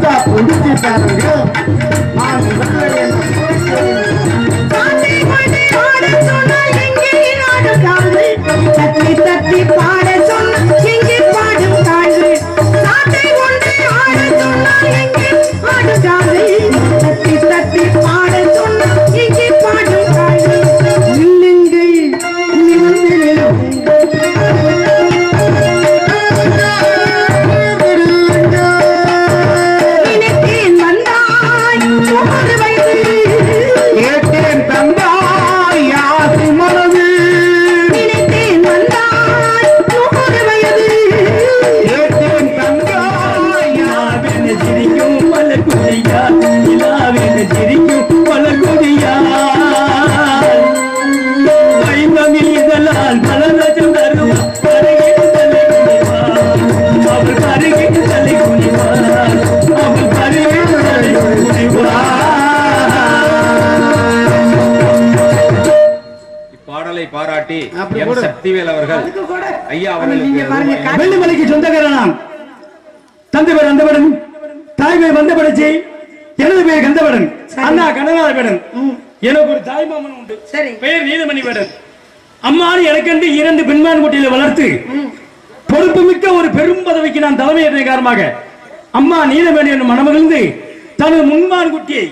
வந்தா கொடுத்து பாருங்க தட்டி தட்டி பாட சொன்ன எங்கே பாடும் காது சாட்டை கொண்டு ஆட சொன்னா எங்கே பாடும் காது தட்டி தட்டி பாட சொன்ன எங்கே பாடும் காது நில்லுங்கள் நினைத்தேன் வந்தாய் ஒரு வயது கேட்டேன் தந்தாய் யாசி மனது நினைத்தேன் வந்தாய் ஒரு வயது கேட்டேன் தந்தாய் நிலாவென சிரிக்கும் மலர்கொடியா நிலாவென சிரிக்கும் மலர்கொடியா வைமமில் இதழால் மலரஜம் தருவா கருகிட்டு தலை குனிவா அவள் கருகிட்டு தலை குனிவா அவள் கருகிட்டு தலை குனிவா. பாடலை பாராட்டி அப்படி எம் போடு. சக்திவேல் அவர்கள் அதுக்கு கூட ஐயா நீங்க பாருங்க அவர்களுக்கு வெள்ளிமலைக்கு சொந்தக்காரனாம் தந்தை பேர் அந்தபடன் தாய் பேர் வந்தபடச்சி எனது பேர் கந்தபடன் அண்ணா கனநாத பேடன் எனக்கு ஒரு தாய் மாமன் உண்டு சரி பெயர் நீலமணி பேடன் அம்மானு எனக்கென்று 2 பெண்மான் குட்டிகளை வளர்த்து பொறுப்பு மிக்க ஒரு பெரும் பதவிக்கு நான் தலைமையேற்ற காரணமாக அம்மா நீலமணி என்னும் மனமகிழ்ந்து தனது முன்மான் குட்டியை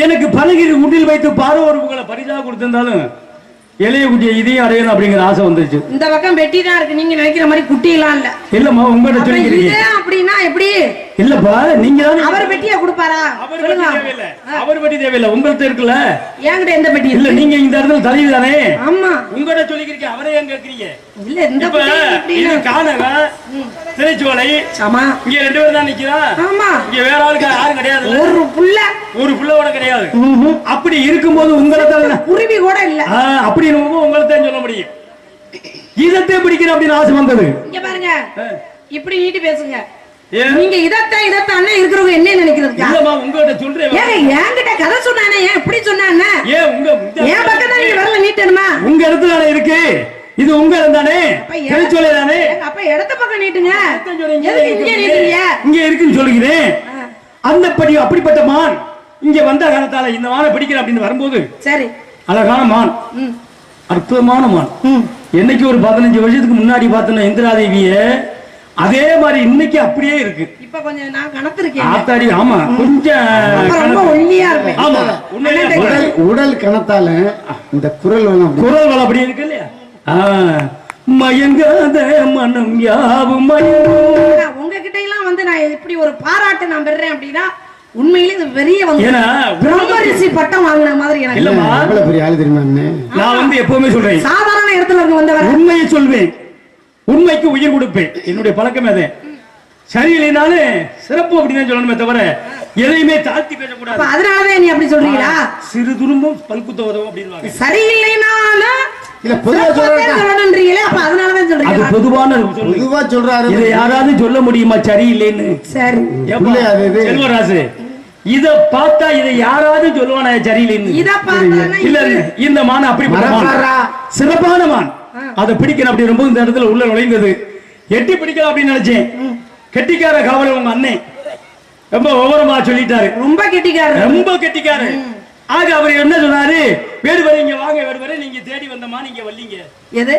எனக்கு பலகிரி உண்டில் வைத்து பாரவரப்புகளை பரிசாக கொடுத்திருந்தாலும் இளைய குட்டியை இதையும் அடையணும் அப்படிங்கிற ஆசை வந்துச்சு. இந்த பக்கம் வெட்டி தான் இருக்கு நீங்க நினைக்கிற மாதிரி குட்டி எல்லாம் இல்ல இல்லம்மா உங்ககிட்ட சொல்லிக்கிறீங்க அப்படின்னா எப்படி இல்லப்பா நீங்க தான் அவர் பெட்டியா கொடுப்பாரா அவர் பெட்டி தேவையில்லை அவர் பெட்டி தேவையில்லை உங்கள்ட்ட இருக்குல்ல என்கிட்ட எந்த பெட்டி இல்ல இல்ல நீங்க இந்த இடத்துல தலைவி தானே ஆமா உங்ககிட்ட சொல்லிக்கிறீங்க அவரே ஏன் கேக்குறீங்க இல்ல இந்த இப்ப பெட்டி இது எப்படின்னா காணவன் திரைச்சோலை ஆமா இங்க 2 பேர் தான் நிக்கிறா ஆமா இங்க வேற ஆளுக்கு யாரும் கிடையாது ஒரு புள்ள ஒரு புள்ளோட கிடையாது அப்படி இருக்கும்போது உங்களை குருவி கூட இல்ல அப்படி இருக்கும்போது உங்களை தான் சொல்ல முடியும் இதத்தை பிடிக்கிற அப்படின்னு ஆசை வந்தது இங்க பாருங்க இப்படி நீட்டி பேசுங்க ஏன்? நீங்க இதத்தான் அண்ணன் இருக்கிறவங்க என்ன நினைக்கிறதுக்கா இல்லம்மா உங்ககிட்ட சொல்றேன் ஏங்க என்கிட்ட கதை சொன்னானே ஏன் இப்படி சொன்னானே ஏன் உங்க என் பக்கம் தான் நீங்க வரல நீட்டணுமா உங்க இடத்துல தானே இருக்கு இது உங்க இடம் தானே அப்ப திரைச்சோலை தானே அப்ப இடத்த பக்கம் நீட்டுங்க இங்க எதுக்கு இங்க நீட்டுறீங்க இங்க இருக்குன்னு சொல்லுகிறேன் அந்தப்படி அப்படிப்பட்ட மான் இங்க வந்த காலத்தால இந்த மானை பிடிக்கிறேன் அப்படின்னு வரும்போது சரி அழகான மான் ம் அற்புதமான மான் என்னைக்கு ஒரு 15 வருஷத்துக்கு முன்னாடி பார்த்தோம் இந்திராதேவிய அதே மாதிரி இன்னைக்கு அப்படியே இருக்கு இப்ப கொஞ்சம் நான் கணத்திருக்கேன் ஆத்தாடி ஆமா கொஞ்சம் ரொம்ப ஒல்லியா இருப்பேன் ஆமா உண்மையிலே உடல் கணத்தால இந்த குரல் வேணும் அப்படி. குரல் வளம் அப்படி இருக்கு இல்லையா மயங்காத மனம் யாவும் மயங்கும். உங்ககிட்ட எல்லாம் வந்து நான் இப்படி ஒரு பாராட்டு நான் பெறேன் அப்படின்னா உண்மையிலே இது பெரிய வந்து ஏன்னா பிரம்ம ரிஷி பட்டம் வாங்கின மாதிரி எனக்கு இல்லம்மா எவ்வளவு பெரிய ஆளு தெரியுமா அண்ணே? நான் வந்து எப்பவுமே சொல்றேன் சாதாரண இடத்துல இருந்து வந்தவர் உண்மையை சொல்வேன் உண்மைக்கு உயிர் கொடுப்பேன் என்னுடைய பழக்கம் அது சரியில்லைனாலும் சிறப்பு அப்படின்னு சொல்லணுமே தவிர எதையுமே தாழ்த்தி அப்ப பேசக்கூடாது அதனாலதான் நீ அப்படி சொல்றீங்களா சிறு துரும்பும் பல்குத்த உதவும் அப்படின்னு சரியில்லைனாலும் இல்ல பொதுவா சொல்றேன் சொல்லணும்ன்றீங்களே அப்ப அதனாலதான் அது சொல்றீங்க பொதுவான பொதுவா சொல்றாரு இதை யாராவது சொல்ல முடியுமா சரியில்லைன்னு சரி இல்லையா அது இது? செல்வராசு இத பார்த்தா இதை யாராவது சொல்லுவானா சரியில்லைன்னு இத பார்த்தானா இல்ல இந்த மான் அப்படிப்பட்ட மான் மரக்காரா. சிறப்பான மான் அதை பிடிக்கணும் அப்படி ரொம்ப இந்த இடத்துல உள்ள நுழைந்தது எட்டி பிடிக்கலாம் அப்படின்னு நினைச்சேன் கெட்டிக்கார காவலர் உங்க அண்ணன் ரொம்ப விவரமா சொல்லிட்டாரு ரொம்ப கெட்டிக்காரர் ரொம்ப கெட்டிக்காரு ஆக அவர் என்ன சொன்னாரு வேறு வரை இங்க வாங்க வேறு வரை நீங்க தேடி வந்தமா நீங்க வல்லீங்க எது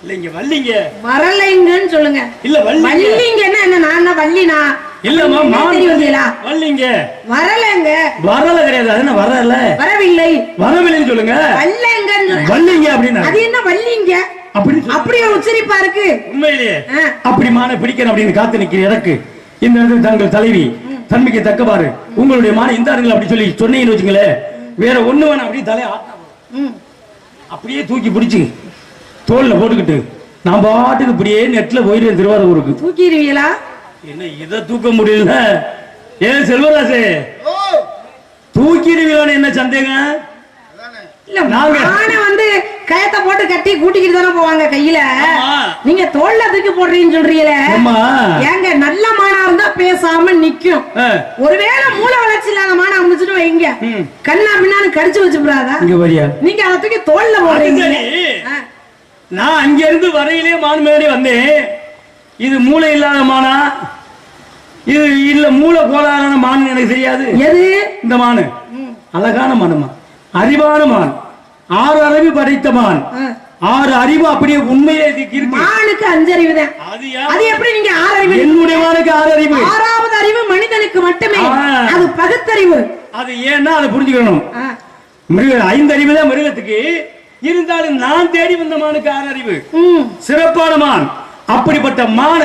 இல்ல இங்க வல்லீங்க வரலைங்கன்னு சொல்லுங்க இல்ல வல்லீங்க வள்ளிங்கன்னா என்ன நான் வள்ளினா இல்லம்மா மான் தெரியுங்களா வல்லீங்க வரலங்க வரல கிடையாது அது என்ன வரல வரவில்லை வரவில்லைன்னு சொல்லுங்க வல்லங்கன்னு சொல்லுங்க. வல்லீங்க அப்படின்னா அது என்ன வள்ளிங்க அப்படி சொல்லு. அப்படி ஒரு உச்சரிப்பா இருக்கு உண்மையிலேயே ஆ. அப்படி மான பிடிக்கணும் அப்படின்னு காத்து நிக்கிற எனக்கு இந்த இடத்துல தங்கள் தலைவி தன்மைக்கு தக்கவாறு உங்களுடைய மான இந்த ஆடுகள் அப்படி சொல்லி சொன்னீங்கன்னு வச்சுங்களேன் வேற ஒண்ணு வேணாம் அப்படியே தலையை ஆட்டினா அப்படியே தூக்கி பிடிச்சு தோல்ல போட்டுக்கிட்டு நான் பாட்டுக்கு இப்படியே நெட்ல போயிடுவேன் திருவாரூருக்கு தூக்கிடுவீங்களா என்ன இதை தூக்க முடியல ஏன் செல்வராசே தூக்கிடுவீங்கன்னு என்ன சந்தேகம் இல்ல நாங்க- ஆனை வந்து கயத்தை போட்டு கட்டி கூட்டிக்கிட்டு தானே போவாங்க கையில ஆமா. நீங்க தோல்ல தூக்கி போடுறீங்கன்னு சொல்றீங்களே ஆமா. ஏங்க நல்ல மானா இருந்தா பேசாம நிக்கும் ஆ. ஒருவேளை மூளை வளர்ச்சி இல்லாத மானா இருந்துச்சுன்னு வைங்க ம். கண்ணா பின்னான்னு கடிச்சு வச்சுடாதா இங்க வரியா நீங்க அதை தூக்கி தோல்ல போடுறீங்க அது சரி. ஆ. நான் அங்க இருந்து வரையிலே மான் மேலே வந்தேன் இது மூளை இல்லாத மானா இது இல்ல மூல கோளாறான மான் எனக்கு தெரியாது. எது இந்த மானு அழகான மானுமா, அறிவான மான், 6 அறிவு படைத்த மான், 6 அறிவு அப்படியே உண்மையே இருக்கு. மானுக்கு 5 அறிவு தான். அது எப்படி நீங்க 6 அறிவு? என்னுடைய மானுக்கு 6 அறிவு. 6வது அறிவு மனிதனுக்கு மட்டுமே, அது பகுத்தறிவு. அது ஏன்னா அதை புரிஞ்சுக்கணும். மிருக 5 அறிவு தான் மிருகத்துக்கு இருந்தாலும் நான் தேடி வந்த மானுக்கு 6 அறிவு. சிறப்பான மான். அப்படிப்பட்ட மான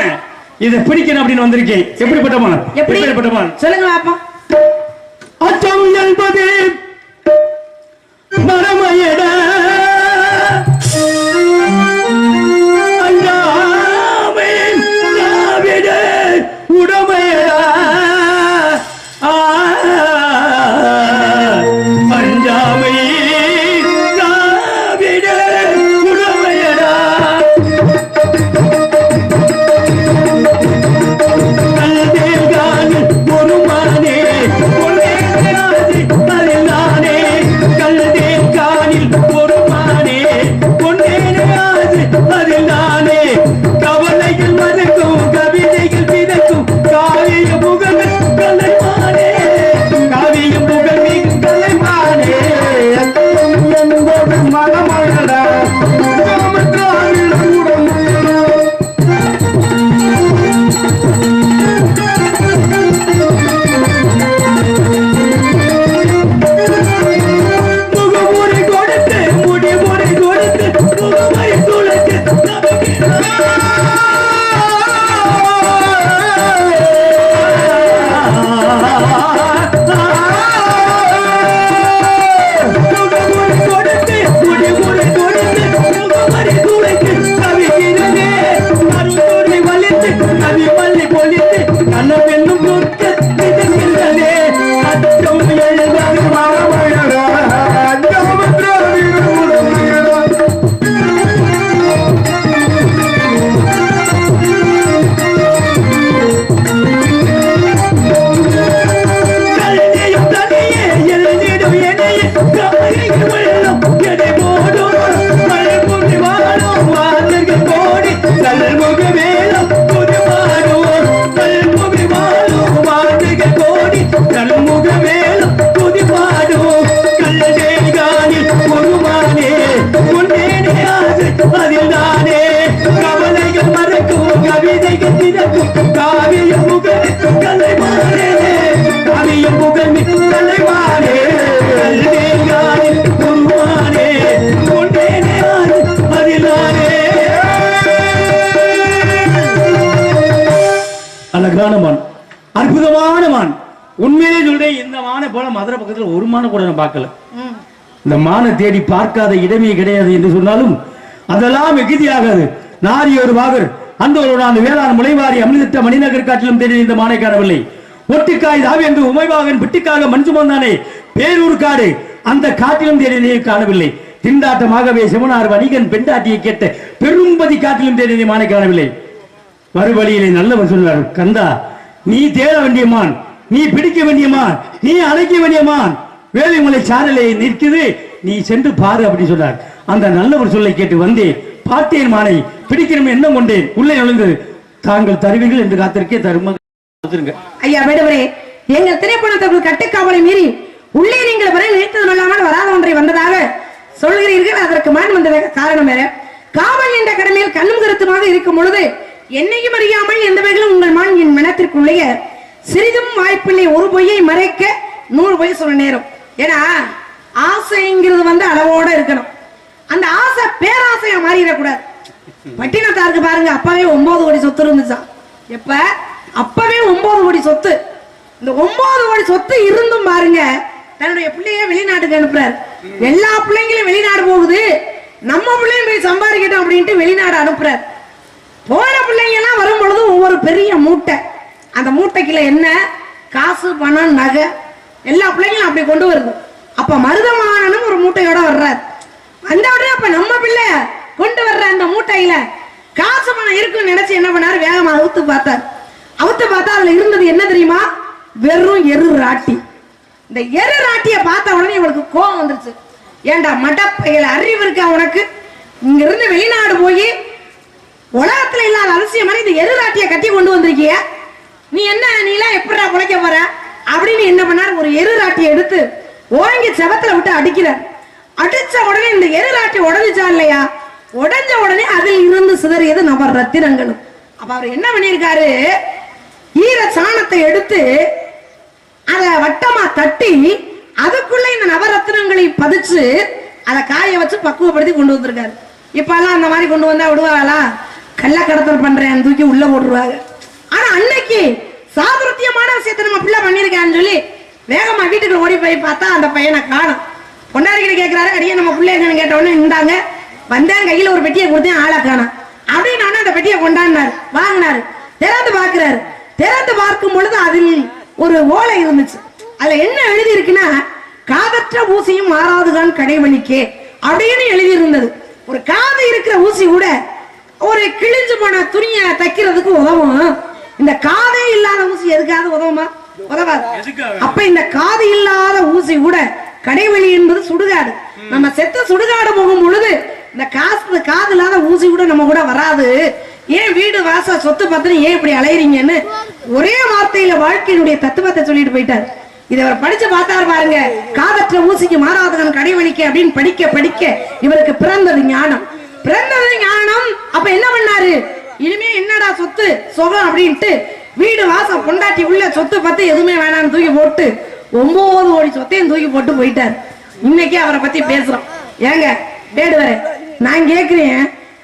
இதை பிடிக்கணும் அப்படின்னு வந்திருக்கேன். எப்படிப்பட்ட மான்? எப்படிப்பட்ட மான் சொல்லுங்க பாப்பா. அச்சம் என்பது மரமையட அஞ்சாமை திராவிட உடமையடா அஞ்சாமை திராவிட உடமையடா கல்தேகானில் ஒரு மானே பொன்னேனாது அதில் நானே கல்தேகானில் ஒரு மானே பொன்னேனாது அதில் நானே கவலைகள் மறக்கும் கவிதைகள் பிறக்கும் காவிய புகழ் கலைமானே காவிய புகழ் மிகு கலைமானே என்பது மனமழடா காமற்றாவில் உடம்புடா முகமுறை கொடுத்து முடிமுறை கொடுத்து முகமை துளைத்து முகமுறை கொடுத்து முடிமுறை கொடுத்து முகமறை துளைத்து கவிக்கிறதே அருந்துரை வலித்து கவி மல்லி பொலித்து கண்ண பெண்ணும் முற்க மிதக்கின்றதே அச்சம் எழுவது மரமழடா கல்வியும் தனியே எழுதிடும் எனையே காய்கள் வெள்ளம் எடை போடும் மழைபுரி வாழும் வானர்கள் கோடி கல்முக வேலம் புதுவாடுவோம் கல்முகி வாழும் வானர்கள் கோடி கல்முக வேலம் புதுவாடுவோம் கல்தேகானில் ஒருமானே பொன்னேனே ஆசை அதில் நானே கவலைகள் மறக்கும் கவிதைகள் திறக்கும் காவிய புகழ் கலைமானே காவிய புகழ் கலைமானே கல்தேகானில் ஒருமானே பொன்னேனே ஆசை அதில் நானே. அழகான மான், அற்புதமான மான். உண்மையிலே சொல்றேன், இந்த மானை போல மதுரை பக்கத்துல ஒரு மானை கூட நான் பார்க்கல. இந்த மானை தேடி பார்க்காத இடமே கிடையாது என்று சொன்னாலும் அதெல்லாம் மிகுதியாகாது. நாரி ஒரு வாகர் அந்த ஒரு அந்த வேளாண் முளைவாரி அமிர்தத்த மணிநகர் காட்டிலும் தேடி இந்த மானை காணவில்லை. ஒட்டுக்காய் தாவி என்று உமைவாகன் பிட்டிக்காக மஞ்சு வந்தானே பேரூர் காடு, அந்த காட்டிலும் தேடி காணவில்லை. திண்டாட்டமாகவே சிவனார் வணிகன் பெண்டாட்டியை கேட்ட பெரும்பதி காட்டிலும் தேடி மானை காணவில்லை. மறுவழியிலே நல்லவர் சொன்னார், கந்தா நீ தேட வேண்டியமான், நீ பிடிக்க வேண்டியமான், நீ அழைக்க வேண்டியமான் வேலைமலை சாரலை நிற்குது, நீ சென்று பாரு அப்படி சொன்னார். அந்த நல்லவர் சொல்லை கேட்டு வந்தேன், பார்த்தேன் மானை பிடிக்கணும் எண்ணம் கொண்டேன். உள்ளே நுழைந்தது, தாங்கள் தருவீர்கள் என்று காத்திருக்கே தரும. ஐயா வேடுவரே, எங்கள் திரைப்படத்தவர்கள் கட்டுக்காவலை மீறி உள்ளே நீங்கள் வரை நினைத்ததும் இல்லாமல் வராத ஒன்றை வந்ததாக சொல்கிறீர்கள். அதற்கு மான் வந்த காரணம் வேற. காவல் என்ற கடமையில் கண்ணும் கருத்துமாக இருக்கும் பொழுது என்னையும் அறியாமல் எந்த வகையிலும் உங்கள் மான் என் மனத்திற்குள்ளே சிறிதும் வாய்ப்பில்லை. ஒரு பொய்யை மறைக்க 100 பொய் சொல்ல நேரம். ஏன்னா ஆசைங்கிறது அளவோட இருக்கணும். அந்த ஆசை பேராசையா மாறிடக்கூடாது. பட்டினத்தாருக்கு பாருங்க, அப்பவே 9 கோடி சொத்து இருந்துச்சான். எப்ப? அப்பவே 9 கோடி சொத்து. இந்த 9 கோடி சொத்து இருந்தும் பாருங்க, தன்னுடைய பிள்ளைய வெளிநாட்டுக்கு அனுப்புறாரு. எல்லா பிள்ளைங்களும் வெளிநாடு போகுது, நம்ம பிள்ளையும் போய் சம்பாதிக்கட்டும் அப்படின்ட்டு வெளிநாடு அனுப்புறாரு. போன பிள்ளைங்க எல்லாம் வரும் பொழுது ஒவ்வொரு பெரிய மூட்டை, அந்த மூட்டைக்குள்ள என்ன காசு பணம் நகை எல்லா பிள்ளைங்களும் அப்படி கொண்டு வருது. அப்ப மருதமானனும் ஒரு மூட்டையோட வர்றாரு. அந்த உடனே அப்ப நம்ம பிள்ளை கொண்டு வர்ற அந்த மூட்டையில காசு பணம் இருக்குன்னு நினைச்சு என்ன பண்ணாரு, வேகமா அவுத்து பார்த்தார். அவுத்து பார்த்தா அதுல இருந்தது என்ன தெரியுமா? வெறும் எரு ராட்டி. இந்த எரு ராட்டிய பார்த்த உடனே இவளுக்கு கோபம் வந்துருச்சு. ஏண்டா மடப்பையில அறிவு இருக்கா உனக்கு? இங்க இருந்து வெளிநாடு போய் உலகத்துல இல்லாத அதிசயம் மாதிரி இந்த எரு ராட்டிய கட்டி கொண்டு வந்திருக்கிய, நீ என்ன நீ எல்லாம் எப்படா உழைக்க போற அப்படின்னு என்ன பண்ணாரு, ஒரு எருராட்டி எடுத்து ஓங்கி செவத்துல விட்டு அடிக்கிறார். அடிச்ச உடனே இந்த எருராட்டி உடஞ்சிச்சா இல்லையா, உடஞ்ச உடனே அதில் இருந்து சிதறியது நபர் ரத்தினங்களும். அப்ப அவர் என்ன பண்ணிருக்காரு, ஈர சாணத்தை எடுத்து அத வட்டமா தட்டி அதுக்குள்ள இந்த நவரத்தினங்களை பதிச்சு அதை காய வச்சு பக்குவப்படுத்தி கொண்டு வந்திருக்காரு. இப்ப எல்லாம் அந்த மாதிரி கொண்டு வந்தா விடுவாங்களா, கள்ளக்கடத்தல் பண்றேன் தூக்கி உள்ள போட்டுருவாங்க. ஆனா அன்னைக்கு சாதுரியமான விஷயத்தை நம்ம பிள்ளை பண்ணிருக்கான்னு சொல்லி வேகமா வீட்டுக்கு ஓடி போய் பார்த்தா அந்த பையனை காணும். பொண்டாடிக்கிட்ட கேட்கிறாரு, அடியே நம்ம பிள்ளை என்னன்னு கேட்ட உடனே இருந்தாங்க. வந்தேன், கையில ஒரு பெட்டியை கொடுத்தேன், ஆளா காணும் அப்படின்னு அந்த பெட்டியை கொண்டாடினாரு. வாங்கினாரு, திறந்து பார்க்கிறாரு. திறந்து பார்க்கும் பொழுது அதில் ஒரு ஓலை இருந்துச்சு. அதுல என்ன எழுதி இருக்குன்னா, காதற்ற ஊசியும் மாறாதுதான் கடைவழிக்கே அப்படின்னு எழுதி இருந்தது. ஒரு காது இருக்கிற ஊசி கூட ஒரு கிழிஞ்சு போன துணியை தைக்கிறதுக்கு உதவும். இந்த காதே இல்லாத ஊசி எதுக்காவது உதவுமா? உதவாது. அப்ப இந்த காது இல்லாத ஊசி கூட கடைவெளி என்பது சுடுகாடு. நம்ம செத்த சுடுகாடு போகும் பொழுது இந்த காது இல்லாத ஊசி கூட நம்ம கூட வராது. ஏன் வீடு வாச சொத்து பத்திரம் ஏன் இப்படி அலையறீங்கன்னு ஒரே வார்த்தையில வாழ்க்கையினுடைய தத்துவத்தை சொல்லிட்டு போயிட்டார். இதை அவர் படிச்சு பார்த்தாரு பாருங்க. காதற்ற ஊசிக்கு மாறாதவன் கடைவழிக்க அப்படின்னு படிக்க படிக்க இவருக்கு பிறந்தது ஞானம். பிறந்தது ஞானம். அப்ப என்ன பண்ணாரு, இனிமே என்னடா சொத்து சுகம் அப்படின்ட்டு வீடு வாசம் பொண்டாட்டி உள்ள சொத்து பத்து எதுவுமே வேணாம்னு தூக்கி போட்டு 9 கோடி சொத்தையும் தூக்கி போட்டு போயிட்டார். இன்னைக்கு அவரை பத்தி பேசுறோம். ஏங்க வேடுவரே, நான் கேக்குறேன்,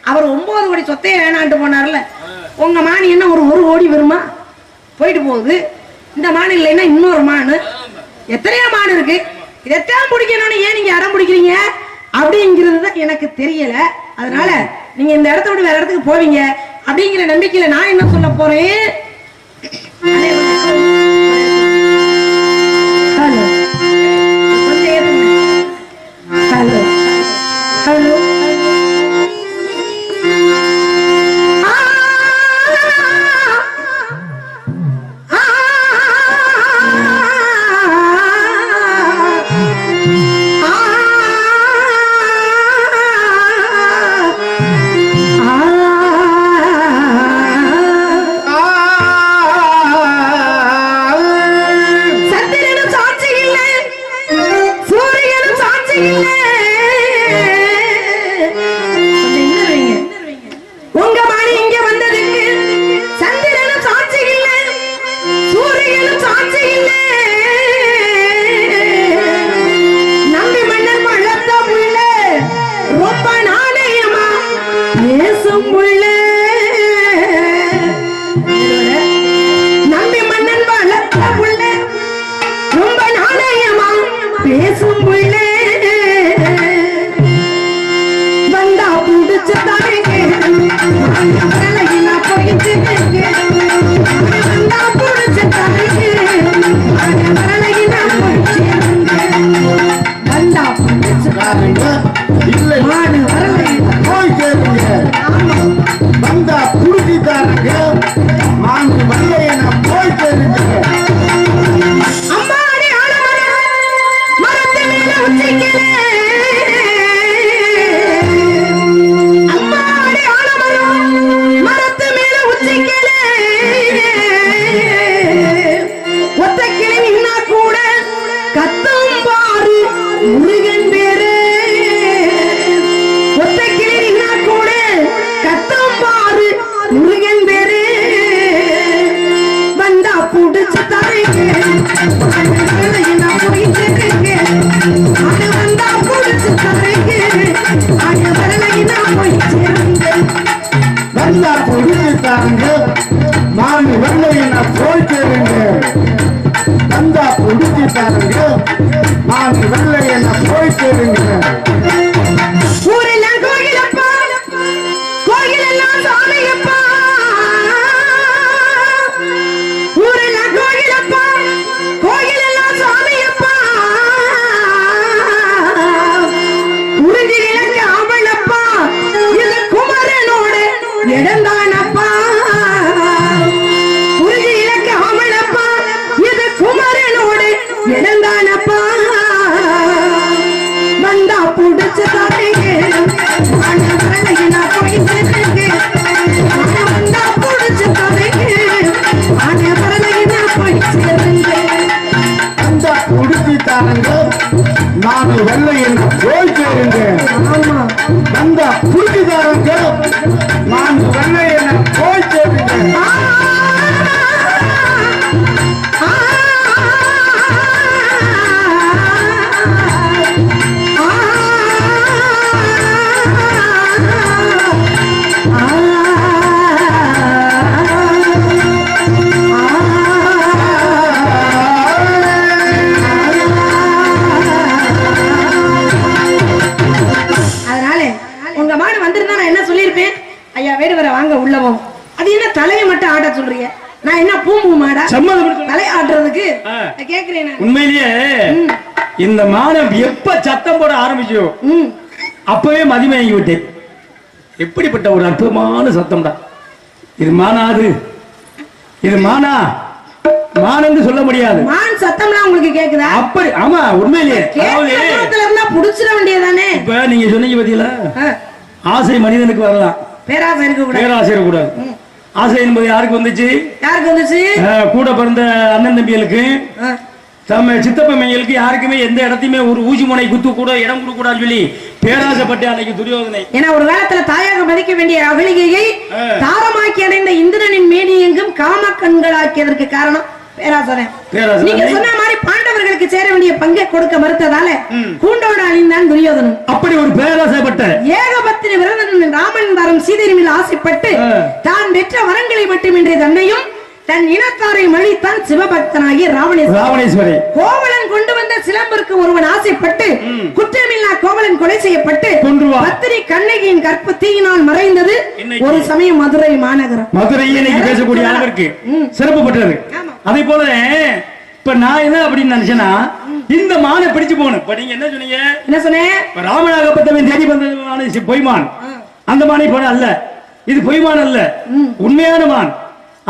அவர் 9 கோடி சொத்தையே வேணான்ட்டு போனார்ல, உங்க மானி என்ன ஒரு 1 கோடி வருமா? போயிட்டு போகுது. இந்த மானு இல்லைன்னா இன்னொரு மானு, எத்தனையோ மானு இருக்கு. இதைத்தான் பிடிக்கணும்னு ஏன் நீங்க அடம் பிடிக்கிறீங்க அப்படிங்கிறது தான் எனக்கு தெரியல. அதனால நீங்க இந்த இடத்த விட்டு வேற இடத்துக்கு போவீங்க அப்படிங்கிற நம்பிக்கையில நான் என்ன சொல்ல போறேன். ஹலோ ஹலோ குடிக்கிறாங்க நான் வெள்ளை என்று போய் சேருங்க ஆமா அந்த குடிக்கிறாங்க நான் வெள்ளை என போய் சேருங்க வாங்க உள்ளவும் அது என்ன தலையை மட்டும் ஆட சொல்றீங்க நான் என்ன பூம்பு மாடா தலை ஆடுறதுக்கு கேக்குறேன் உண்மையிலேயே இந்த மானம் எப்ப சத்தம் போட ஆரம்பிச்சோ அப்பவே மதிமயங்கி விட்டேன் எப்படிப்பட்ட ஒரு அற்புதமான சத்தம்டா இது மானாது இது மானா மானன்னு சொல்ல முடியாது மான் சத்தம்லாம் உங்களுக்கு கேக்குதா அப்படி ஆமா உண்மையிலேயே புடிச்சிட வேண்டியதானே இப்ப நீங்க சொன்னீங்க பாத்தீங்களா ஆசை மனிதனுக்கு வரலாம் பேராசை இருக்கக்கூடாது பேராசை இருக்கக்கூடாது ஆசை என்பது யாருக்கு வந்துச்சு கூட பிறந்த அண்ணன் தம்பிகளுக்கு நம்ம சித்தப்ப மையலுக்கு யாருக்குமே எந்த இடத்தையுமே ஒரு ஊசி முனை குத்து கூட இடம் கொடுக்க கூடாது சொல்லி பேராசைப்பட்டு அன்னைக்கு துரியோதனை ஏன்னா ஒரு காலத்துல தாயாக மதிக்க வேண்டிய அகலிகையை தாரமாக்கி அடைந்த இந்திரனின் மேனி எங்கும் காம கண்களாக்கியதற்கு காரணம் பேராசனை. நீங்க சொன்ன மாதிரி பாண்டவர்களுக்கு சேர வேண்டிய பங்கை கொடுக்க மறுத்ததால கூண்டோடு அழிந்தான் துரியோதனன். அப்படி ஒரு பேராசைப்பட்ட ஏகபத்தினி விரதன் ராமன் தரும் சீதையின் ஆசைப்பட்டு தான் பெற்ற வரங்களை மட்டுமின்றி தன்னையும் தன் இனத்தாரை மழித்தான் சிவபக்தனாகி ராவணேஸ்வரி. கோவலன் கொண்டு வந்த சிலம்பிற்கு ஒருவன் ஆசைப்பட்டு குற்றமில்லா கோவலன் கொலை செய்யப்பட்டு பத்திரி கண்ணகியின் கற்பு தீயினால் மறைந்தது ஒரு சமயம் மதுரை மாநகரம். மதுரை பேசக்கூடிய அளவிற்கு சிறப்பு பெற்றது. அதே போல இப்ப நான் என்ன அப்படின்னு நினைச்சேன்னா இந்த மானை பிடிச்சு போகணும். இப்ப நீங்க என்ன சொன்னீங்க? என்ன சொன்னேன்? ராமநாகப்பட்டவன் தேடி வந்த பொய்மான். அந்த மானை போல அல்ல, இது பொய்மான் அல்ல, உண்மையான மான்.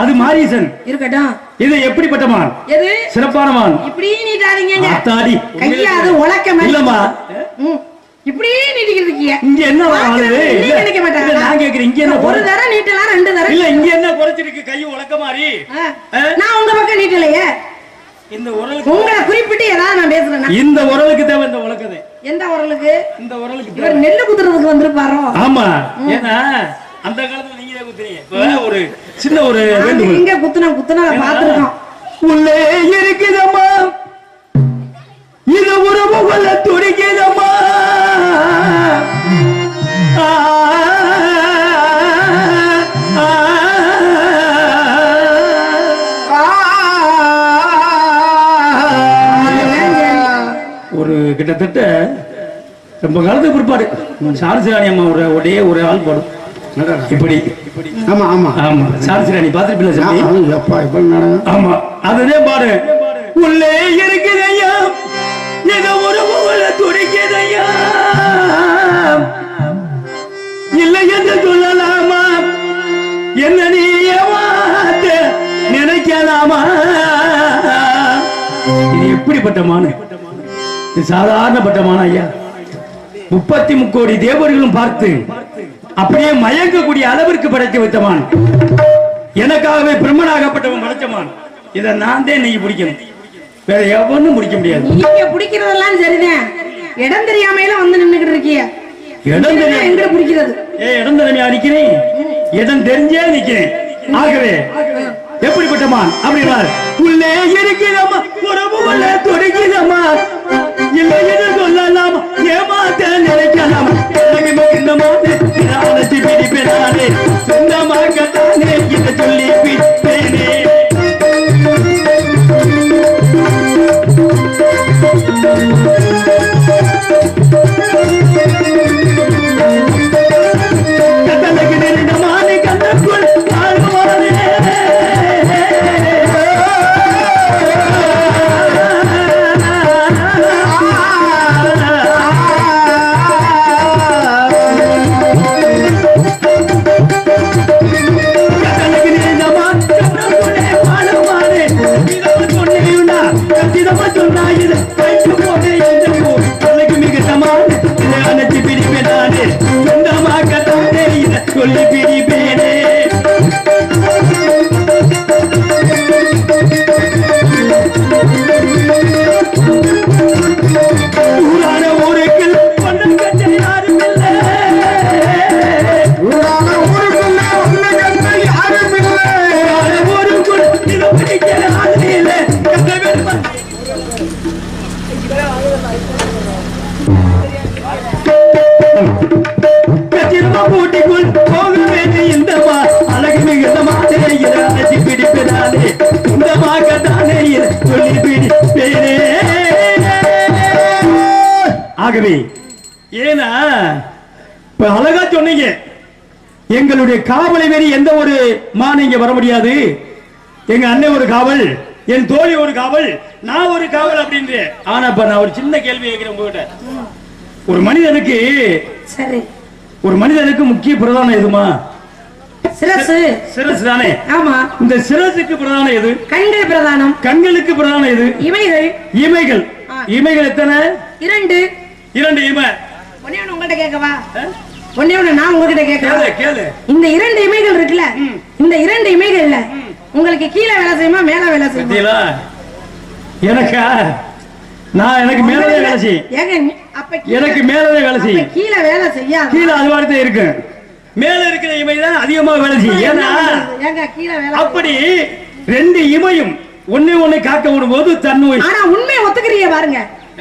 அது மாரீசன் இருக்கட்டும். இது எப்படிப்பட்ட மான்? எது சிறப்பான மான். இப்படி நீட்டாதீங்க அத்தாடி கையா, அது உலக்கமே இல்லம்மா. இப்படி நீட்டிக்கிறீங்க. இங்க என்ன ஆளு நீங்க நினைக்க மாட்டாங்க. நான் கேக்குறேன், இங்க என்ன ஒரு தடவை நீட்டலாம், ரெண்டு தடவை இல்ல. இங்க என்ன குறைச்சிருக்கு? கை உலக்க மாதிரி. நான் உங்க பக்கம் நீட்டலையே. இந்த உரலுக்கு உங்களை குறிப்பிட்டு ஏதாவது நான் பேசுறேன். இந்த உரலுக்கு தேவை இந்த உலக்கதே. எந்த உரலுக்கு? இந்த உரலுக்கு இவர் நெல்லு குத்துறதுக்கு வந்திருப்பாரோ? ஆமா. ஏன்னா அந்த காலத்துல நீங்க தான் குத்துறீங்க. ஒரு சின்ன ஒரு வேண்டுகோள். இங்க குத்துனா பாத்துறோம். உள்ளே இருக்குதம்மா இது உறவு கொள்ள துடிக்குதம்மா. ஒரு கிட்டத்தட்ட ரொம்ப காலத்துக்கு பிற்பாடு சாரசிராணி அம்மா ஒரே ஒரு ஆள் பாடும் இப்படி. ஆமா ஆமா ஆமா, சாரசிராணி பாத்துருப்பீங்க. ஆமா, அதுதான் பாடு. உள்ளே இருக்குதையா ஏதோ ஒரு துடிக்குதையா, இல்லை என்று சொல்லலாமா, என்ன நீ ஏமாத்த நினைக்கலாமா. இது எப்படிப்பட்ட மானு? இது சாதாரணப்பட்ட மான ஐயா. 33 கோடி தேவர்களும் பார்த்து அப்படியே மயங்கக்கூடிய அளவிற்கு படைத்து வைத்தமான். எனக்காகவே பிரம்மனாகப்பட்டவன் படைச்சமான். இதை நான் தான் நீங்க பிடிக்கணும், வேற எவனும் பிடிக்க முடியாது. நீங்க பிடிக்கிறதெல்லாம் சரிதான், இடம் தெரியாமையில வந்து நின்னுகிட்டு இருக்கீங்க. இடம் தெரியாம எங்க பிடிக்கிறது? இடம் தெரியாமையா நிக்கிறேன்? இடம் தெரிஞ்சே நிக்கிறேன். ஆகவே எப்படிப்பட்டமான் அப்படின்னா உள்ளே இருக்கிறமா உறவு கொள்ள துடிக்கிறமா, இல்லை என்று சொல்லலாமா, ஏமாத்த நினைக்கலாமா. பிடிப்பேனே சொந்தமாகத்தானே இதை சொல்லி பிடிப்பேனே. கத்தலுக்கு நெருங்கமான கந்தக்குள் வாழ்வானே. சொல்லி பிடிப்பேனே. கச்சிரமா போட்டிக்குள் போக வேண்டிய இந்த அழகு மிகுந்த மாதிரி அழைச்சி பிடிப்பதானே இந்த மாக்கத்தானே சொல்லி பிடிப்பேனே. ஆகவே ஏன்னா இப்ப அழகா சொன்னீங்க, எங்களுடைய காவலை வேறு எந்த ஒரு மான் இங்க வர முடியாது. எங்க அண்ணன் ஒரு காவல், என் தோழி ஒரு காவல், நான் ஒரு காவல் அப்படின்னு. ஆனா இப்ப நான் ஒரு சின்ன கேள்வி கேட்கிறேன் உங்ககிட்ட. ஒரு மனிதனுக்கு சரி, ஒரு மனிதனுக்கு முக்கிய பிரதானம் எதுமா? சிரசு. சிரசு தானே? ஆமா. இந்த சிரசுக்கு பிரதானம் எது? கண்கள் பிரதானம். கண்களுக்கு பிரதானம் எது? இமைகள். இமைகள். இமைகள் எத்தனை? 2. 2 இமை. ஒண்ணே ஒண்ணு உங்ககிட்ட கேட்கவா? ஒண்ணே ஒண்ணு நான் உங்ககிட்ட கேட்கறேன். கேளு. இந்த 2 இமைகள் இருக்குல்ல, இந்த 2 இமைகள்ல உங்களுக்கு கீழே வேலை செய்யுமா மேல வேலை செய்யுமா? எனக்கா? நான் எனக்கு மேலவே வேலை செய்யும். எனக்கு மேலவே வேலை செய்யும். கீழே வேலை செய்யாது. கீழே அது வார்த்தை இருக்கு. மேல இருக்கிற இமை தான் அதிகமா வேலை செய்யும். ஏன்னா கீழே வேலை. அப்படி 2 இமையும் ஒண்ணே காக்க விடும்போது தன்னுடைய. ஆனா உண்மையை ஒத்துக்கிறீங்க பாருங்க.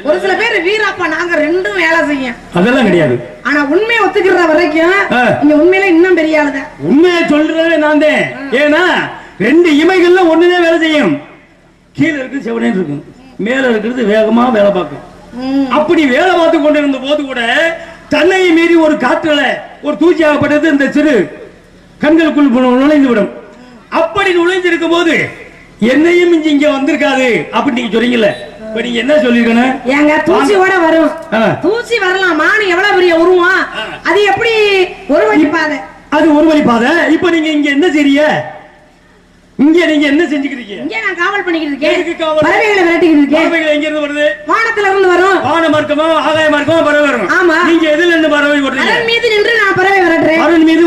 ஒரு சில பேர் வீராப்பா நாங்க 2ம் வேலை செய்யும். அதெல்லாம் கிடையாது. ஆனா உண்மையை ஒத்துக்கிற வரைக்கும் இங்க உண்மையில இன்னும் பெரிய ஆளுதான். உண்மையை சொல்றதே நான் தான். ஏன்னா 2 இமைகள்ல ஒண்ணுதான் வேலை செய்யும். கீழே இருக்கு செவனே இருக்கும், மேல இருக்கிறது வேகமா வேலை பார்க்கும். அப்படி வேலை பார்த்து கொண்டிருந்த போது கூட தன்னை மீறி ஒரு காற்றுல ஒரு தூசியாகப்பட்டது இந்த சிறு கண்களுக்குள் நுழைந்து விடும். அப்படி நுழைஞ்சிருக்கும் போது என்னையும் இங்க வந்திருக்காது அப்படி நீங்க சொல்றீங்கல்ல. இப்ப நீங்க என்ன சொல்லிருக்கணும்? ஏங்க தூசியோட வரும். தூசி வரலாம், மானு எவ்வளவு பெரிய உருவம், அது எப்படி ஒரு வழி பாதை? அது ஒரு வழி பாதை. இப்ப நீங்க இங்க என்ன செய்றீங்க? இங்க நீங்க என்ன செஞ்சுக்கிறீங்க? இங்க நான் காவல் பண்ணிக்கிட்டு இருக்கேன். பறவைகளை விரட்டிக்கிட்டு இருக்கேன். பறவைகள் எங்க இருந்து வருது? வானத்துல இருந்து வரும். வான மார்க்கமா ஆகாய மார்க்கமா பறவை வரும். ஆமா. நீங்க எதுல இருந்து பறவை ஓடுறீங்க? அதன் மீது நின்று நான் பறவை விரட்டுறேன். அதன் மீது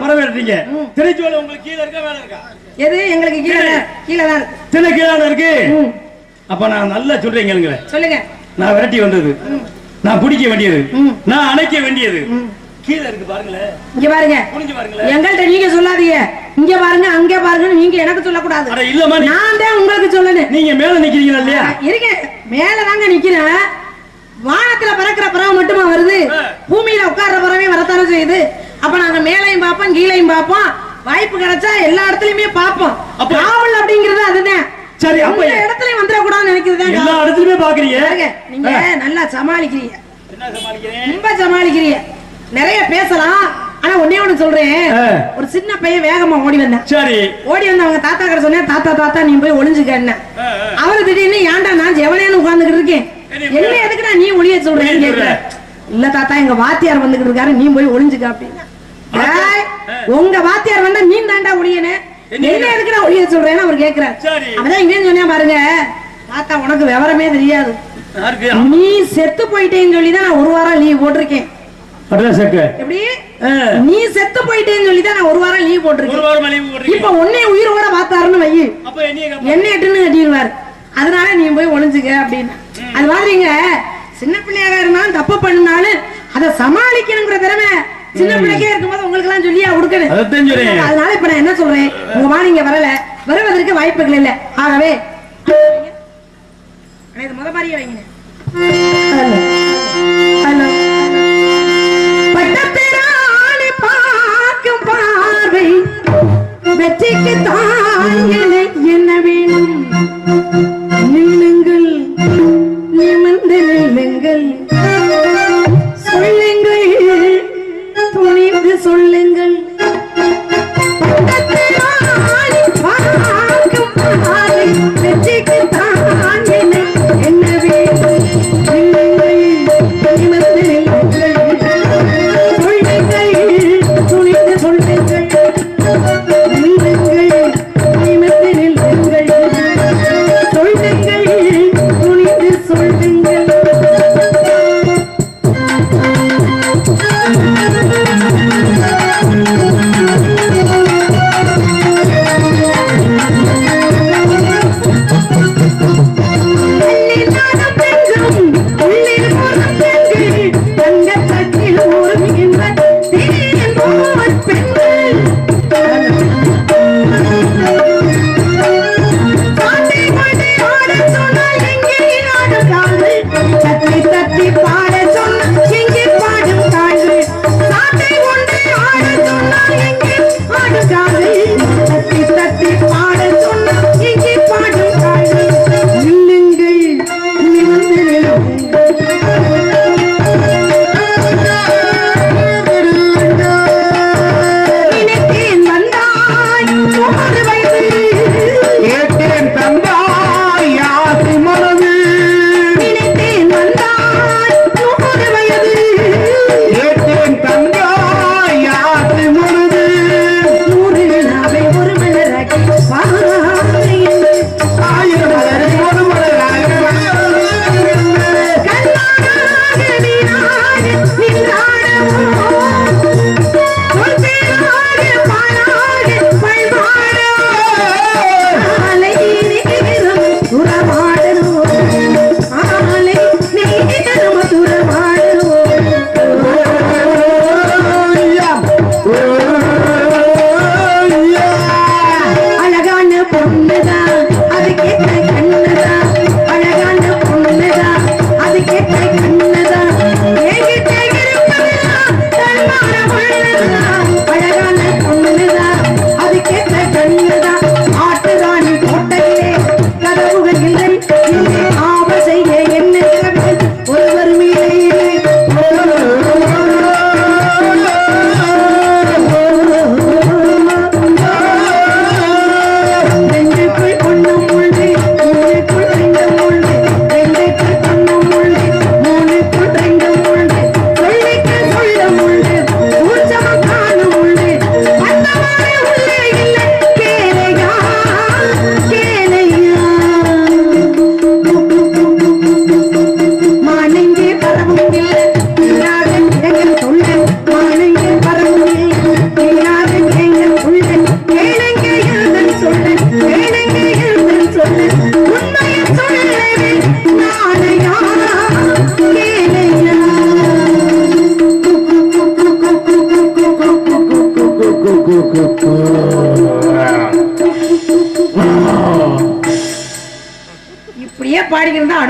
பறவை விரட்டுறீங்க. திரைச்சோலை உங்களுக்கு கீழ இருக்கா மேல இருக்கா? எது? எங்களுக்கு கீழ தான் இருக்கு. திரை கீழ இருக்கு. அப்ப நான் நல்லா சொல்றேங்க. சொல்லுங்க. நான் விரட்டி வந்தது, நான் பிடிக்க வேண்டியது, நான் அணைக்க வேண்டியது கீழ இருக்கு. பாருங்களேன், இங்க பாருங்க, புரிஞ்சு பாருங்களேன். எங்கள்ட்ட நீங்க சொல்லாதீங்க, இங்க பாருங்க அங்க பாருங்க நீங்க எனக்கு சொல்லக்கூடாது. அட இல்லமா, நான் தான் உங்களுக்கு சொல்லணும். நீங்க மேல நிக்கிறீங்களா இல்லையா? இருங்க, மேல தாங்க நிக்கிறேன். வானத்துல பறக்கிற பறவை மட்டுமா வருது? பூமியில உட்கார்ற பறவை வரத்தானே செய்யுது. அப்ப நாங்க மேலையும் பார்ப்போம் கீழையும் பார்ப்போம், வாய்ப்பு கிடைச்சா எல்லா இடத்துலயுமே பார்ப்போம். காவல் அப்படிங்கிறது அதுதான். சரி, அப்ப இடத்துலயும் வந்துட கூடாதுன்னு நினைக்கிறதா? எல்லா இடத்துலயுமே பாக்குறீங்க. நீங்க நல்லா சமாளிக்கிறீங்க. என்ன சமாளிக்கிறீங்க? ரொம்ப சமாளிக்கிறீங்க. நிறைய பேசலாம், ஆனா ஒண்ணே ஒண்ணு சொல்றேன். ஒரு சின்ன பையன் வேகமா ஓடி வந்தேன். சரி, ஓடி வந்து அவங்க தாத்தா கிட்ட சொன்னேன், தாத்தா நீ போய் ஒளிஞ்சுக்க. அவரு திடீர்னு ஏன்டா நான் ஜெவனேன்னு உட்கார்ந்துகிட்டு இருக்கேன், என்ன எதுக்குடா நீ ஒளிய சொல்றேன்னு கேக்குறேன். இல்ல தாத்தா, எங்க வாத்தியார் வந்துகிட்டு இருக்காரு, நீ போய் ஒளிஞ்சுக்க அப்படின்னா. உங்க வாத்தியார் வந்தா நீ தாண்டா ஒளியனே, என்ன எதுக்குடா ஒளிய சொல்றேன்னு அவர் கேக்குறாரு. அவதான் இங்கே சொன்னேன் பாருங்க, தாத்தா உனக்கு விவரமே தெரியாது, நீ செத்து போயிட்டேன்னு சொல்லிதான் நான் 1 வாரம் லீவ் போட்டிருக்கேன். எப்படி நீ செத்து போயிட்டேன்னு சொல்லிதான் நான் 1 வாரம் லீவ் போட்டிருக்கேன். இப்ப உன்னை உயிரோட பார்த்தாருன்னு வை, என்ன எட்டுன்னு கட்டிடுவாரு. அதனால நீ போய் ஒளிஞ்சுக்க அப்படின்னு. அது மாதிரிங்க, சின்ன பிள்ளையாக இருந்தாலும் தப்பு பண்ணினாலும் அதை சமாளிக்கணுங்கிற திறமை சின்ன பிள்ளைக்கே இருக்கும்போது உங்களுக்கு எல்லாம் சொல்லியா கொடுக்கணும். அதனால இப்ப நான் என்ன சொல்றேன், உங்க மா நீங்க வரல, வருவதற்கு வாய்ப்புகள் இல்லை. ஆகவே முத மாதிரியே வைங்க. பட்டத்திராணி பார்க்கும் பார்வை வெற்றிக்கு தான் என்ன வேணும். நில்லுங்கள், நிமிர்ந்து நில்லுங்கள், சொல்லுங்கள், துணிந்து சொல்லுங்கள். பட்டத்திராணி பார்க்கும் பார்வை வெற்றிக்கு தான் என்ன வேணும்.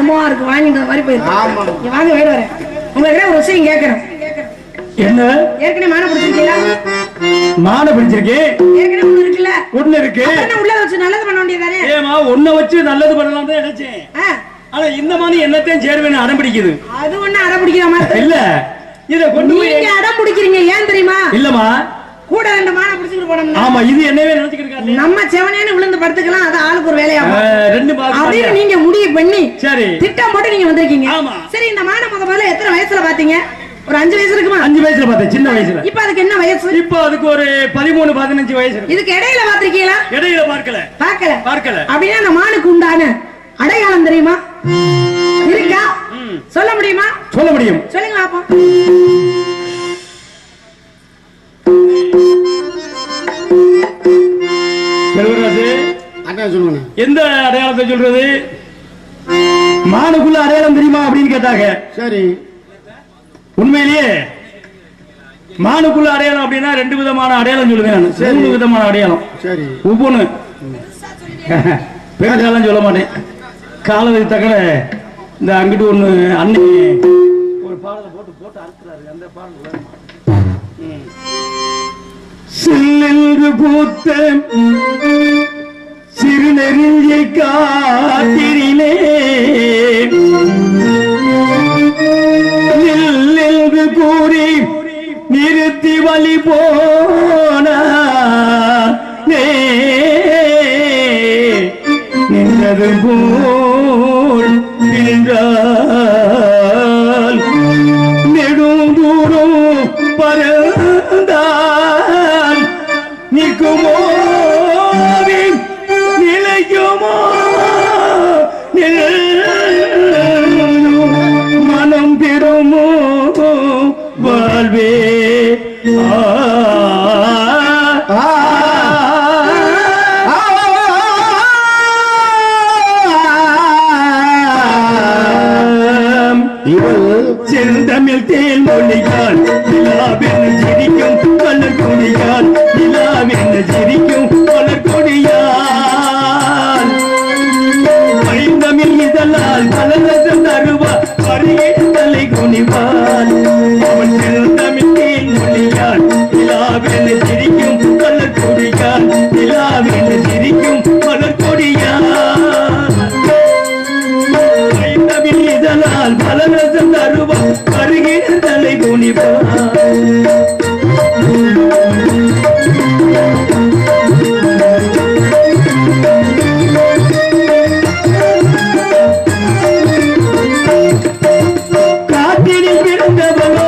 கர்மமா இருக்கு வாங்கிட்டு மாதிரி போயிருக்கு. ஆமா. நீ வாங்க வேட வரேன். உங்களுக்கு ஒரு விஷயம் கேட்கணும். என்ன? ஏற்கனவே மான பிடிச்சிருக்கீங்களா? மான பிடிச்சிருக்கு. ஏற்கனவே ஒண்ணு இருக்குல்ல? ஒண்ணு இருக்கு. என்ன உள்ள வச்சு நல்லது பண்ண வேண்டியதானே? ஏமா ஒண்ண வச்சு நல்லது பண்ணலாம் தான் நினைச்சேன். ஆனா இந்த மாதிரி என்னத்தையும் சேர்வேன்னு அடம் பிடிக்குது. அது ஒண்ணு அடம் பிடிக்கிற மாதிரி இல்ல. இத கொண்டு நீங்க அடம் பிடிக்கிறீங்க ஏன் தெரியுமா? இல்லமா. கூட ரெண்டு மான பிடிச்சிட்டு போனோம்னா. ஆமா இது என்னவே நினைச்சிட்டு இருக்காரு. நம்ம செவனேன்னு விழுந்து படுத்துக்கலாம். அது ஆளுக்கு ஒரு வேலையாகும். ரெண்டு பாக்கு. அப்படியே நீங்க முடிவு பண்ணி சரி திட்டம் போட்டு நீங்க வந்திருக்கீங்க. ஆமா. சரி இந்த மான முதல்ல எத்தனை வயசுல பாத்தீங்க? ஒரு 5 வயசு இருக்குமா? 5 வயசுல பார்த்தேன் சின்ன வயசுல. இப்போ அதுக்கு என்ன வயசு? இப்போ அதுக்கு ஒரு 13 15 வயசு இருக்கு. இதுக்கு இடையில பாத்திருக்கீங்களா? இடையில பார்க்கல. அப்படின்னா அந்த மானுக்கு உண்டான அடையாளம் தெரியுமா? இருக்கா? சொல்ல முடியுமா? சொல்ல முடியும். சொல்லுங்க பாப்போம். செல்வராஜு அண்ணா சொல்லுங்க. எந்த அடையாளத்தை சொல்றது? மானுக்குள்ள அடையாளம் தெரியுமா அப்படின்னு கேட்டாங்க. சரி உண்மையிலேயே மானுக்குள்ள அடையாளம் அப்படின்னா 2 விதமான அடையாளம் சொல்லுவேன் நான். 3 விதமான அடையாளம். சரி ஒவ்வொன்னு பெருசாலாம் சொல்ல மாட்டேன். காலத்துக்கு தக்கன இந்த அங்கிட்டு ஒண்ணு அன்னை ஒரு பாடலை போட்டு அறுக்கிறாரு. அந்த பாடல் சில்லென்று பூத்த சிறுநெறிஞ்சி காத்திரிலே நில்லென்று கூறி நிறுத்தி வழி போன நின்றது போல் நின்றால் நெடும் தூரம் பறந்தால் நிற்குமோ நிலைக்குமோ மனம் பெறுமோ வாழ்வே செந்தமிழ் தேல் மொழியால் நிலாவென்று சிரிக்கும் மலர் கொடியால் நிலாவென்று சிரிக்கும் மலர் கொடியால் பைந்தமிழ் இதழால் பலரசம் தருவார் பரியை தலை குனிவால் அவன் செந்தமிழ் தேல் மொழியால் நிலாவென்று சிரிக்கும் மலர் கொடியால் நிலாவென்று சிரிக்கும் மலர் கொடியால் பைந்தமிழ் இதழால் பலரசம் தருவார் பருகின தலை குனிவார் காட்டினில் பிறந்தவனோ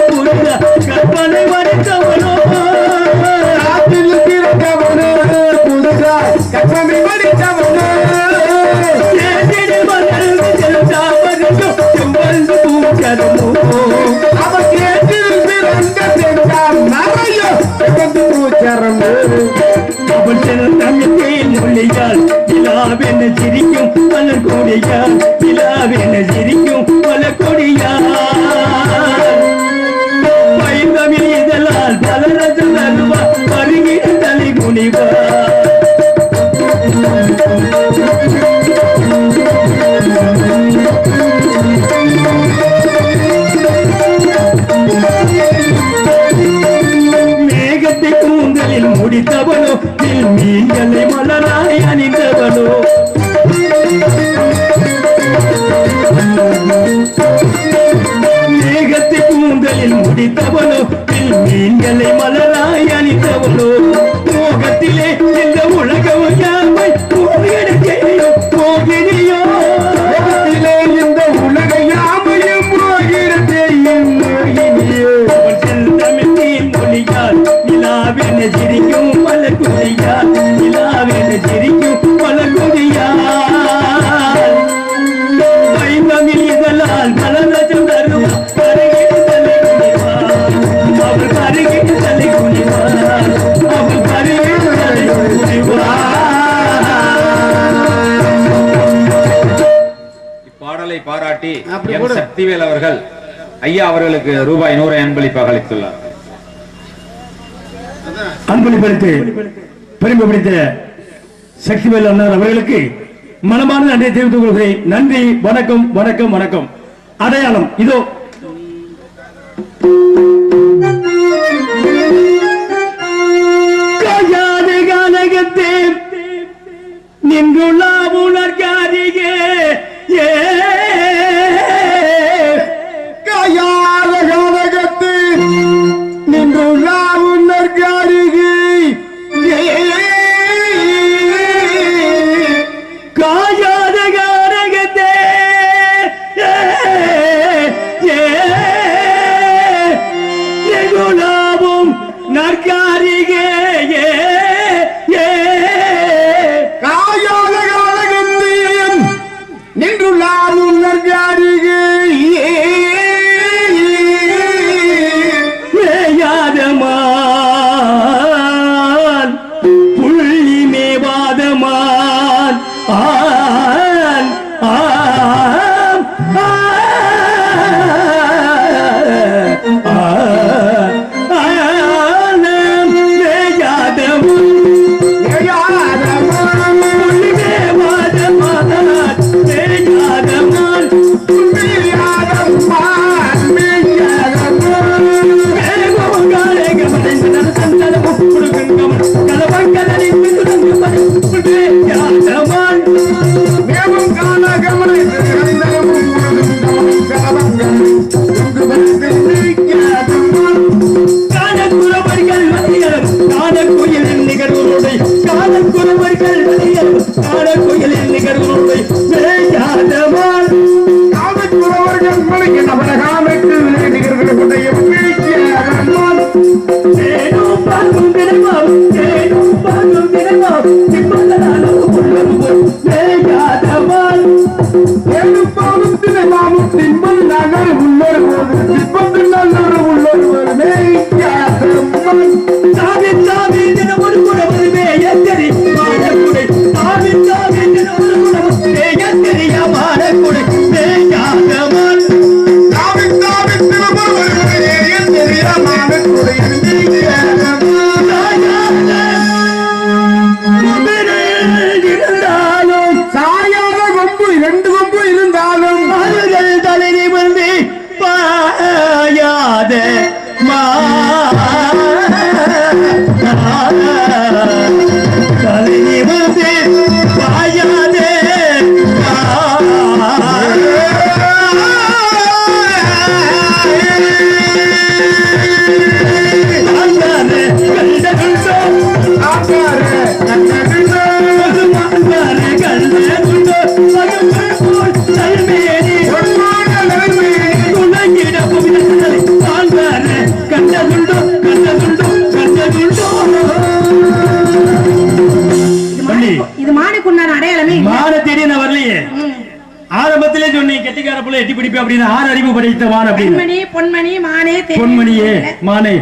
புரித கற்பனை வரைத்தவனோ காட்டில் பிறந்தவனோ புதுசா கற்பனை படித்தவனோ சேற்றில் மலர்ந்து செல்தாவனோ செவ்வந்து பூக்கரமோ அவன் கேட்டில் பிறந்த சென்றார் நிறைய செவ்வந்து பூச்சரமோ அவள் செல்தமிழ் மொழியால் நிலாவென சிரிக்கும் மலர் கொடியால் நிலாவென சிரிக்கும் மலர் கொடியால் பைந்தமிழ் இதழால் பலரசம் தருவார் பருகின தலை குனிவார் மேகத்தை கூந்தலில் முடித்தவனோ மீன்களை மலராய் அணிந்தவனோ மேகத்தை கூந்தலில் முடித்தவனோ மீன்களை மலராய் அணிந்தவனோ மோகத்திலே இந்த உலகம் யாமை போகிறியோ உலகத்திலே இந்த உலக யாமையும் போகிறதையும் மோகினியோ அவன் செல்தமிழ் மொழியால் நிலாவென சிரிக்கும் மலர் கொடியால் நிலாவென சிரிக்கும் மலர் கொடியால் பைந்தமிழ் இதழால் பலரசம் தருவார் பருகின தலை குனிவார் அவர் பருகின தலை குனிவார் அவர் பருகின தலை குனிவார். இப்பாடலை பாராட்டி அப்படி எம் போடு. சக்திவேல் அவர்கள் ஐயா அவர்களுக்கு ரூபாய் 100 அன்பளிப்பாக அளித்துள்ளார். அன்பளிப்பளித்து பெருமை பிடித்த சக்திவேல் அண்ணார் அவர்களுக்கு மனமான நன்றியை தெரிவித்துக் கொள்கிறேன். நன்றி, வணக்கம், வணக்கம், வணக்கம். அடையாளம் இதோ. காயாத கானகத்தே நின்றுள்ள உணர்காரியே காயாத கானகத்து நின்றுள்ள உன்னர்காரிகை காயாத கானகத்தே நின்றுள்ளாவும் நற்காரிகே காயாத கானகத்தின் நின்றுள்ள உன்னர்காரிகை மேயாதமான் புள்ளி மேவாதமான் ஆன் ஆம் ஆரம்பத்திலே சொன்னீங்க கெட்டிக்கார புள்ள எட்டி பிடிப்பேன் அப்படின்னு. ஆறு அறிவு படைத்த மான் அப்படின்னு. பொன்மணி மானே பொன்மணியே மானே.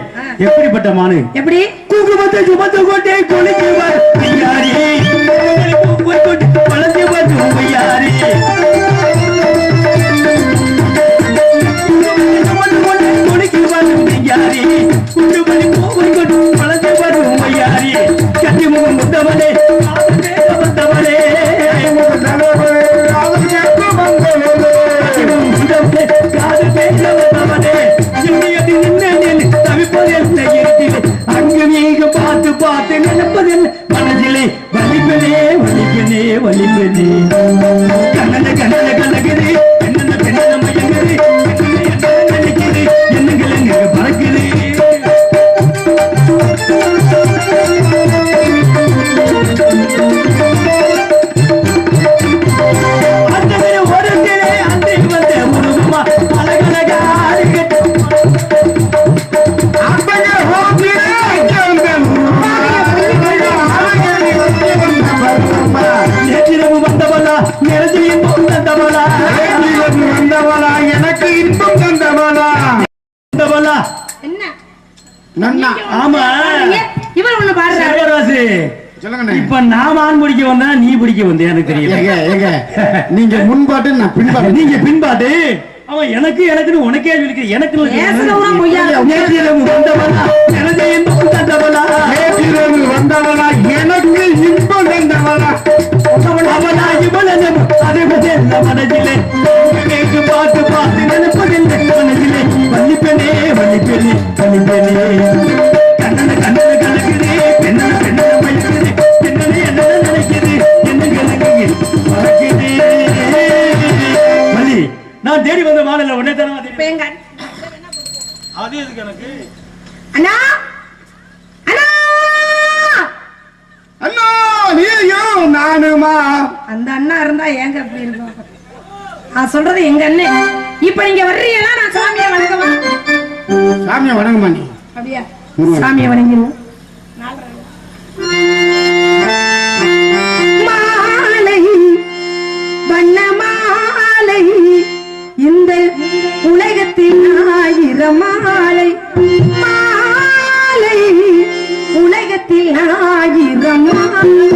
எப்படிப்பட்ட மானு? எப்படி குங்குமத்தை சுமந்து கொண்டே கொலைக்குவார் யாரே போய் கொண்டு வளர்ந்து வந்து யாரே கொலைக்குவார் யாரே குண்டு மணி போய் கொண்டு வளர்ந்து வந்து யாரே கட்டி முகம் முத்தவனே வந்தவனே காது பேச வந்தவனே தவிப்பதில்லை அங்கு நீங்க பார்த்து பார்த்து நினைப்பதில்லை மனதிலே வலிப்பனே வலிப்பனே வலிப்பனே கண்ணன கண்ணன கலகுது என்னென்ன பெண்ணன மயங்குது என்ன நினைக்குது என்னங்கள் எங்க பறக்குது எனக்கு இன்பம் தந்தவளா என்ன ஆமா இவர் ஒண்ணு பாடுறாரு. இப்ப நான் ஆண் பிடிக்க வந்தா நீ பிடிக்க வந்தேன் எனக்கு தெரியல. நீங்க முன்பாட்டு நான் பின்பாட்டு. நீங்க பின்பாட்டு. அவன் எனக்கு எனக்குன்னு உனக்கே இருக்கு. எனக்கு வந்தவளா எனக்கு இன்பம் தந்தவளா வந்தவளா எனக்கு இன்பம் தந்தவளா அவனாகி வளரும் அறிவதெல்ல மனதிலே எனக்கு பார்த்து பார்த்து நினைப்பதில்லை மனதிலே வள்ளிப்பெண்ணே வள்ளிப்பெண்ணே வள்ளிப்பெண்ணே கண்ணன கண்ணன கலக்குதே பெண்ணன பெண்ணன மயக்குதே பெண்ணனே என்ன நினைக்குது என்ன கலக்குது மறக்குதே வள்ளி நான் தேடி வந்த மாடல உடனே தரமா தேடி அது எதுக்கு எனக்கு அண்ணா அண்ணா அண்ணா நீயும் நானுமா அந்த அண்ணா இருந்தா ஏங்க அப்படி இருக்கும் நான் சொல்றது எங்க அண்ணன் இப்ப நீங்க வர்றீங்களா நான் சாமியை வணங்கமா சாமியை வணங்குமா நீ அப்படியா சாமியை வணங்கிடுவோம் மாலை வண்ண மாலை இந்த உலகத்தில் 1000 மாலை மாலை உலகத்தில் 1000 மாலை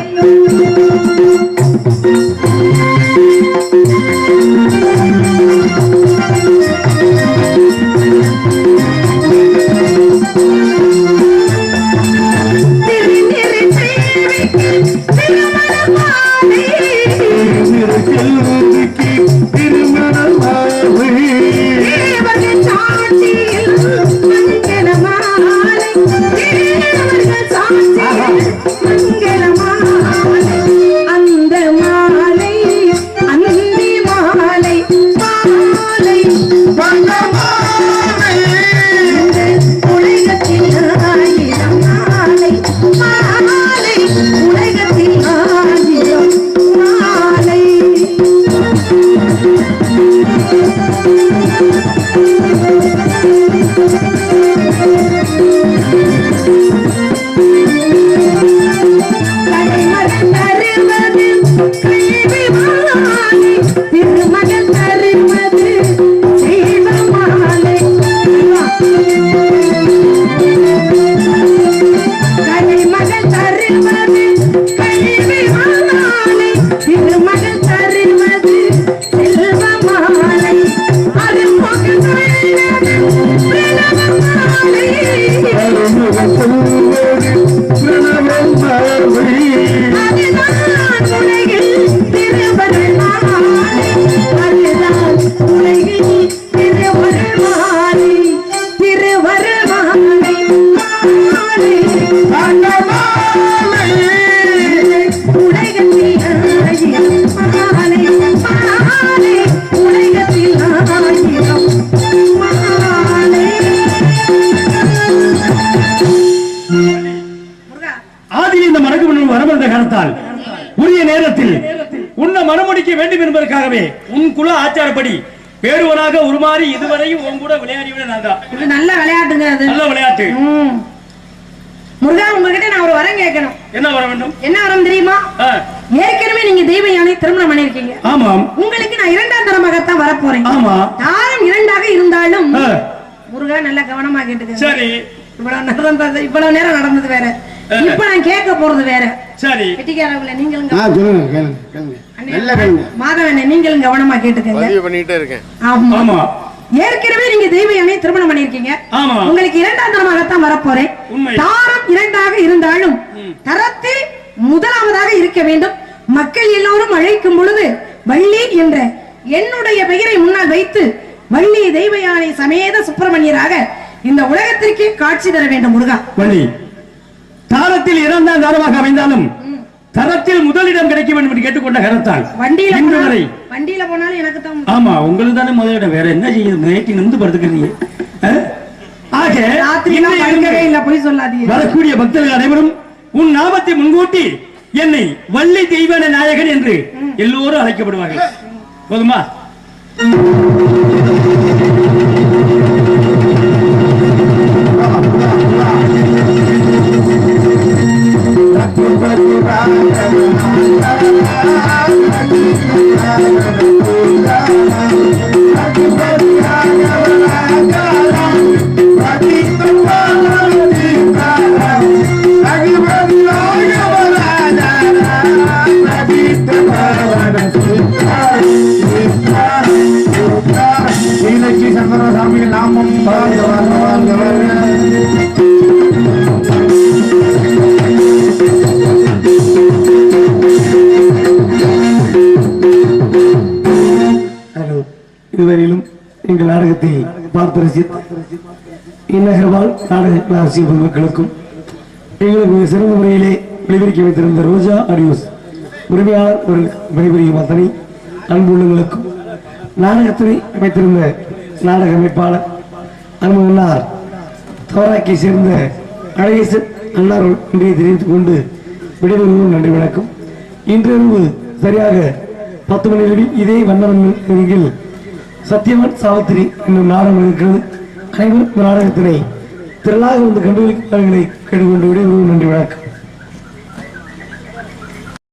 அந்த மாலை அந்தி மாலை மாலை உலகத்தில் 1000 மாலை மாலை உலகத்தில் 1000 மாலை திருமகன் தருவது தெய்வமாலை கலைமகன் தருவது கல்வி மாலை திருமகன் தருவது செல்வமாலை அருமுகன் பிரணவமாலை அதுதான் உலகில் திருவருள் மாலை அதுதான் உலகில் திருவருள் மாலை திருவருள் மாலை மாலை உலகத்தில் 1000 மாலை மாலை உலகத்தில் 1000 மாலை ஆதியில் இந்த மணக்கு வரமந்த காலத்தால் உரிய நேரத்தில் உன்னை மனமுடிக்க வேண்டும் என்பதற்காகவே உன் குல ஆச்சாரப்படி பேருவனாக உருமாறி இதுவரையும் உன் கூட விளையாடிவிட நான் தான். இது நல்ல விளையாட்டுங்க அது நல்ல விளையாட்டு. முருகா உங்ககிட்ட நான் ஒரு வரம் கேட்கணும். என்ன வர வேண்டும்? என்ன வரம் தெரியுமா? ஏற்கனவே நீங்க தெய்வ யானை திருமணம் பண்ணிருக்கீங்க. ஆமாம். உங்களுக்கு நான் 2ஆம் தரமாகத்தான் வர போறேன். ஆமா. தாரம் 2ஆக இருந்தாலும் முருகா நல்ல கவனமா கேட்டுக்க. சரி. இவ்வளவு நேரம் நடந்தது வேற, இப்ப நான் கேட்க போறது வேற. சரி. வெட்டிக்காரங்கள நீங்களும் மாதவனே நீங்களும் கவனமா கேட்டுக்கங்க. பதிவு பண்ணிட்டே இருக்கேன். ஆமா. ஏற்கனவே நீங்க தெய்வ யானை திருமணம் பண்ணிருக்கீங்க. உங்களுக்கு 2ஆம் தரமாகத்தான் வர போறேன். தாரம் 2ஆக இருந்தாலும் தரத்தில் முதலாவதாக இருக்க வேண்டும். மக்கள் எல்லோரும் அழைக்கும் பொழுது வள்ளி என்ற என்னுடைய பெயரை முன்னால் வைத்து வள்ளி தெய்வ யானை சமேத சுப்பிரமணியராக இந்த உலகத்திற்கு காட்சி தர வேண்டும். முருகா வள்ளி தாரத்தில் 2ஆம் தாரமாக அமைந்தாலும் தரத்தில் முதலிடம் கிடைக்க வேண்டும் என்று கேட்டுக்கொண்ட கரத்தால் வண்டியில போனாலும் எனக்கு தான். ஆமா, உங்களுக்கு தானே முதலிடம். வேற என்ன செய்யுது? நேற்று நின்று படுத்துக்கிறீங்க. ஆக போய் சொல்லாதீங்க. வரக்கூடிய பக்தர்கள் அனைவரும் உன் நாமத்தை முன்கூட்டி என்னை வள்ளி தெய்வ நாயகன் என்று எல்லோரும் அழைக்கப்படுவார்கள். போதுமா? Thank you. இதுவரையிலும் எங்கள் நாடகத்தை பார்த்து ரசித்த இந்நகர்வால் நாடக ஆசிய பொதுமக்களுக்கும் எங்களுக்கு மிக சிறந்த முறையிலே விளைவிக்க வைத்திருந்த ரோஜா ஆடியோஸ் உரிமையாளர் ஒரு பணிபுரியும் அத்தனை அன்புள்ளங்களுக்கும் நாடகத்தினை அமைத்திருந்த நாடக அமைப்பாளர் அன்புள்ளார் தவறாக்கை சேர்ந்த அழகேசன் அன்னார் நன்றியை தெரிவித்துக் கொண்டு விடைபெறுவோம். நன்றி வணக்கம். இன்றிரவு சரியாக 10 மணி அளவில் இதே வண்ணவன் சத்தியவன் சாவித்திரி என்னும் நாடகம் இருக்கிறது. அனைவரும் இந்த நாடகத்தினை திரளாக வந்து கண்டுபிடிப்பாளர்களை கேட்டுக்கொண்டு விடைபெறுவோம். நன்றி வணக்கம்.